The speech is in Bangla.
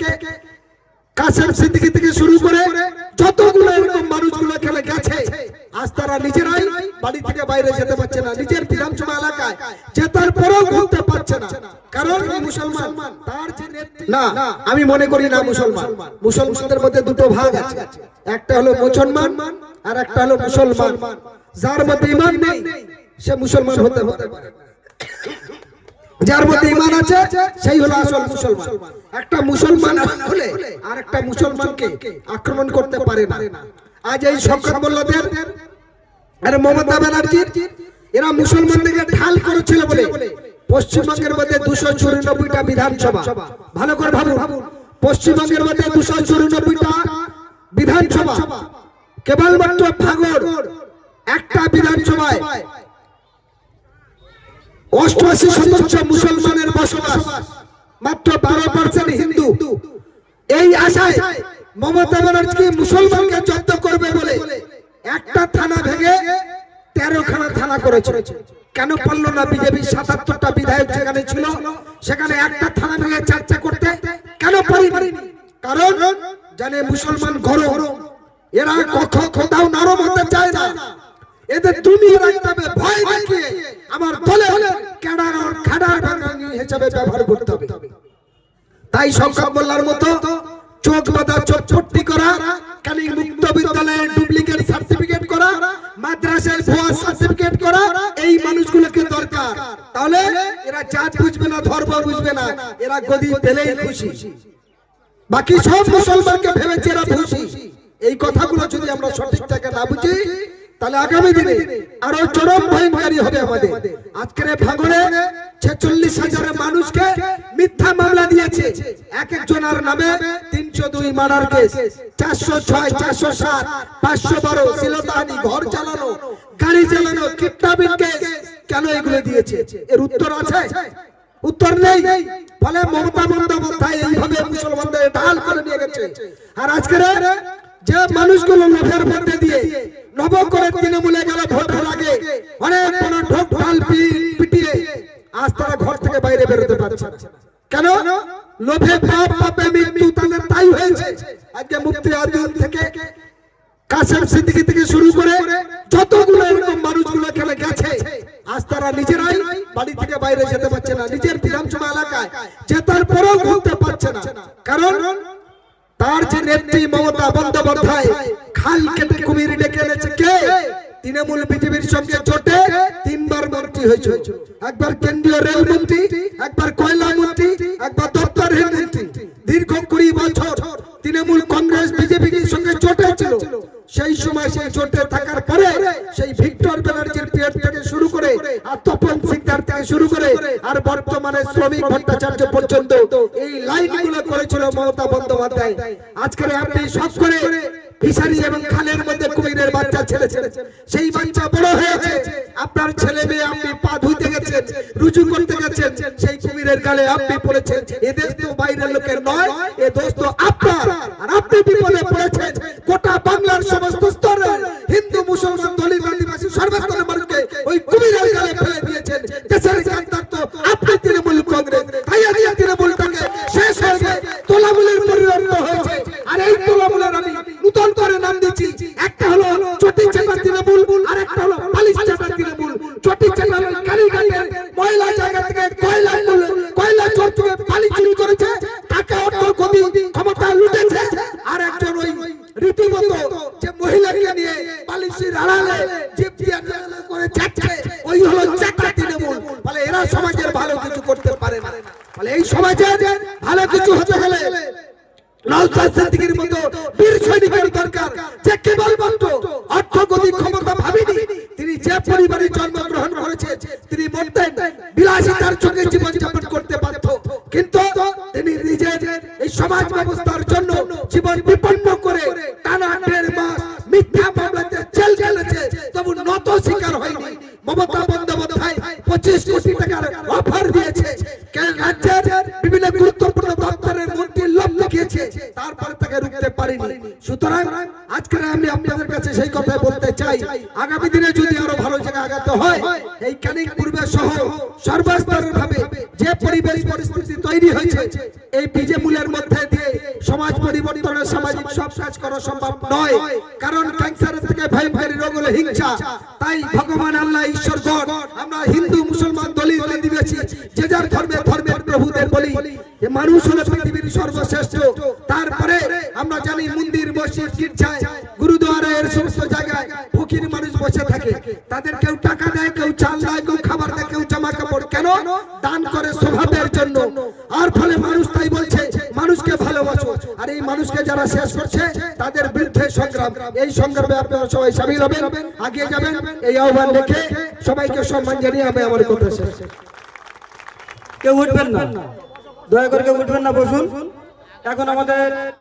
থেকে কাসেম সিদ্দিকী থেকে শুরু করে যতগুলো এরকম মানুষগুলো এখানে গেছে, আজ তারা নিজেরাই বাড়ি থেকে বাইরে যেতে পারছে না, নিজের বিধানসভা এলাকায় জেতার পরেও ঘুরতে পারছে না। কারণ মুসলমান তার যে না, আমি মনে করি না মুসলমানদের মধ্যে দুটো ভাগ আছে, একটা হলো মুসলমান আর একটা হলো মুসলমান। যার মধ্যে ঈমান নেই সে মুসলমান হতে পারে, যার মধ্যে ঈমান আছে সেই হলো আসল মুসলমান। একটা মুসলমান হলে আর একটা মুসলমানকে আক্রমণ করতে পারে না। আজ এই শওকত মোল্লাদের আর মমতা ব্যানার্জির এরা মুসলমানদেরকে ঢাল করেছিল বলে পশ্চিমবঙ্গের মধ্যে 294টা বিধানসভা, ভালো করে ভাবুন, পশ্চিমবঙ্গের মধ্যে 294টা বিধানসভা, কেবলমাত্র ভাঙড় একটা বিধানসভায় 88% মুসলমানের বসবাস, মাত্র 12% হিন্দু। এই আশায় মমতা ব্যানার্জি মুসলমানকে জব্দ করবে বলে একটা থানা ভেঙে 13খানা থানা করেছে। কেন পারল না বিজেপি 77টা বিধায়ক যেখানে ছিল সেখানে একটা থানা ভেঙে 4টা করতে? কেন পারেনি? কারণ জানে মুসলমান গরম, এরা কোথাও নরম হতে চায় না, এদের দুনিয়া রাখতে হবে, ভয় দেখিয়ে আমার দলে ক্যাডার আর খাডার বাঙালি হিসেবে ব্যবহার করতে হবে। তাই শওকত মোল্লার মতো চোখ বাঁধা চটপটি করা, কালি মুক্ত বিদ্যালয়ে ডুপ্লিকেট সার্টিফিকেট করা, মাদ্রাসায় ভুয়া সার্টিফিকেট করা, এই মানুষগুলোকে দরকার। তাহলে এরা জাত বুঝবে না, ধর্ম বুঝবে না, এরা গদি পেলেই খুশি। বাকি সব মুসলমানকে ভেবেছে এরা খুশি। এই কথাগুলো যদি আমরা সঠিক জায়গা না বুঝি তাহলে আগামী দিনে আরো চরম ভয়ঙ্করী হবে আমাদের। আজকের ভাঙড়ে 46,000 মানুষকে মিথ্যা মামলা দিয়েছে, এক একজনের নামে 302 মার্ডার কেস, 406, 407, 512 শ্লীলতাহানি, ঘর চালানো, গাড়ি চালানো, কিডন্যাপিং কেস। কেন এগুলো দিয়েছে? এর উত্তর আছে? উত্তর নেই। ফলে মমতা বন্দ্যোপাধ্যায় এইভাবে মুসলমানদের ঢাল করে নিয়ে গেছে। আর আজকের যে মানুষগুলো লোভের মধ্যে দিয়ে নব করে তৃণমূলে গেল ভোটের আগে অনেক বড় ঢোক ঢাল পিটিয়ে আজ তারা ঘর থেকে বাইরে বেরোতে পারছে না। কেন? লোভে পাপ, পাপে মৃত্যু, তাদের তাই হয়েছে। আজকে মুফতি আজম থেকে কাসেম সিদ্দিকী থেকে শুরু করে যতগুলো এরকম মানুষগুলো এখানে গেছে, আজ তারা নিজেরাই বাড়ি থেকে বাইরে যেতে পারছে না, নিজের বিধানসভা এলাকায় জেতার পরেও ঘুরতে পারছে না। কারণ তার যে নেত্রী মমতা বন্দ্যোপাধ্যায় খাল কেটে কুমির ডেকে এনেছে কে? তৃণমূল বিজেপির সঙ্গে জোটে 3বার মন্ত্রী হয়েছে, একবার কেন্দ্রীয় রেল মন্ত্রী, একবার কয়লা মন্ত্রী, একবার দপ্তরহীন মন্ত্রী। দীর্ঘ 20 বছর তৃণমূল কংগ্রেস বিজেপির সঙ্গে জোটে ছিল। সেই সময় সেই জোটে থাকার পরে সেই ভিক্টর ব্যানার্জির পিরিয়ড থেকে শুরু করে আর তপন সিকদার থেকে শুরু করে আর বর্তমানে শ্রমিক ভট্টাচার্য পর্যন্ত এই লাইনগুলো করেছিল মমতা বন্দ্যোপাধ্যায়। আজকে আপনি সব করে ফিশারি এবং খালের মধ্যে কুমিরের বাচ্চা ছেড়েছেন, সেই বাচ্চা বড় হয়েছে, আপনার ছেলে মেয়ে আপনি পা ধুইতে গেছেন, রুজু করতে গেছেন, সেই কুমিরের গালে আপনি পড়েছেন। এ দেশ তো বাইরের লোকের নয়, এ দেশ তো আপনার। আর আপনি বিপদে পড়েছেন। গোটা বাংলার সমস্ত স্তরের হিন্দু, মুসলমান, দলিত, আদিবাসী সর্বস্তরের মানুষকে ওই কুমিরের গালে ফেলে দিয়েছেন। দেশের কান্তার তো আপনি তৃণমূল কংগ্রেস। তাই আজকে তৃণমূলটাকে শেষ হয়ে গিয়ে তোলামূলের পরিণত হয়েছে। আর এই তোলামূলের আমি নতুন করে নাম দিচ্ছি, একটা হলো চটি চাটা তৃণমূল, আর একটা হলো পালিশ চাটা তৃণমূল। চটি চাটা কালীঘাটের ময়লা জায়গা থেকে কয়লা চোর থেকে পালি চুরি করেছে, টাকা অর্থ গদি ক্ষমতা লুটেছে। আর একজন ওই রীতিমতো যে মহিলাকে নিয়ে পালিশির আড়ালে জিপ দিয়ে করে যাচ্ছে, ওই হলো চাটা তৃণমূল। ফলে এরা সমাজের ভালো কিছু করতে পারে না। ফলে এই সমাজের ভালো কিছু হতে গেলে নওশাদ সিদ্দিকীর মতো বীর সৈনিকের দরকার, যে কেবলমাত্র অর্থগতি ক্ষমতা ভাবেনি। তিনি যে পরিবারে জন্মগ্রহণ করেছেন, তিনি মরতেন বিলাসিতার সঙ্গে জীবনযাপন করতে পারত, কিন্তু তিনি নিজের এই সমাজ ব্যবস্থার জন্য জীবন বিপন্ন করে টানা 1.5 মাস মিথ্যা মামলাতে জেল গেলেছে, তবু নত শিকার হয়নি। মমতা বন্দ্যোপাধ্যায় 25 কোটি টাকার অফার দিয়েছে, রাজ্যের বিভিন্ন গুরুত্বপূর্ণ দপ্তরের মন্ত্রীর লোভ দেখিয়েছে, তারপরে তাকে রুখতে পারেনি। সুতরাং আজকে আমি আপনাদের কাছে সেই কথা বলতে চাই, আগামী দিনে যদি আরো ভালো জায়গায় আগাতে হয়, এই ক্যানিং পূর্বে সহ সর্বস্তরের ভাবে যে পরিবেশ পরিস্থিতি তৈরি হয়েছে, এই বীজে মূলের মধ্যে দিয়ে সমাজ পরিবর্তনের সামাজিক সব কাজ করা সম্ভব নয়। কারণ ক্যান্সারের থেকে ভয়ঙ্করী রোগ হলো হিংসা। তাই ভগবান আল্লাহ ঈশ্বর গড আমরা হিন্দু মুসলমান দলিত আদিবাসী যে যার ধর্মের প্রভুদের বলি যে মানুষ হলো পৃথিবীর সর্বশ্রেষ্ঠ। তারপরে আমরা জানি মন্দির মসজিদ গির্জায় গুরুদুয়ারা এর সমস্ত জায়গায় ফকির মানুষ বসে থাকে, তাদের কেউ টাকা দেয়, কেউ চাল দেয়, কেউ খাবার দেয়, কেউ জামা কাপড়, কেন? দান করে স্বভাবের জন্য। আর ফলে মানুষ তাই বলছে মানুষকে ভালোবাসো, আর এই মানুষকে যারা শেষ করছে তাদের বিরুদ্ধে সংগ্রাম। এই সংগ্রামে আপনারা সবাই শামিল হবেন, আগিয়ে যাবেন, এই আহ্বান রেখে সবাইকে সম্মান জানিয়ে আমি আমার কথা শেষ। কেউ উঠবেন না, দয়া করে কেউ উঠবেন না, বসুন। এখন আমাদের